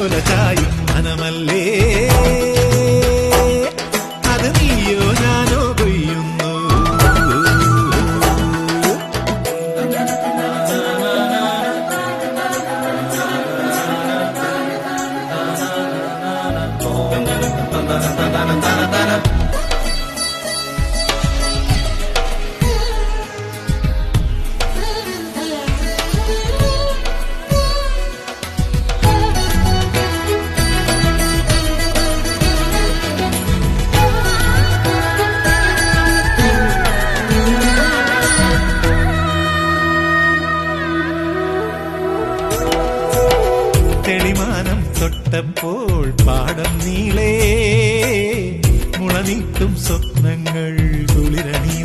ചോല ചായും മനമല്ലേ അത് നീയോ ഞാനോ കൊയ്യുന്നു തെളിമാനം തൊട്ടപ്പോൾ പാടം നീളേ മുളനീട്ടും സ്വപ്നങ്ങൾ കുളിരണി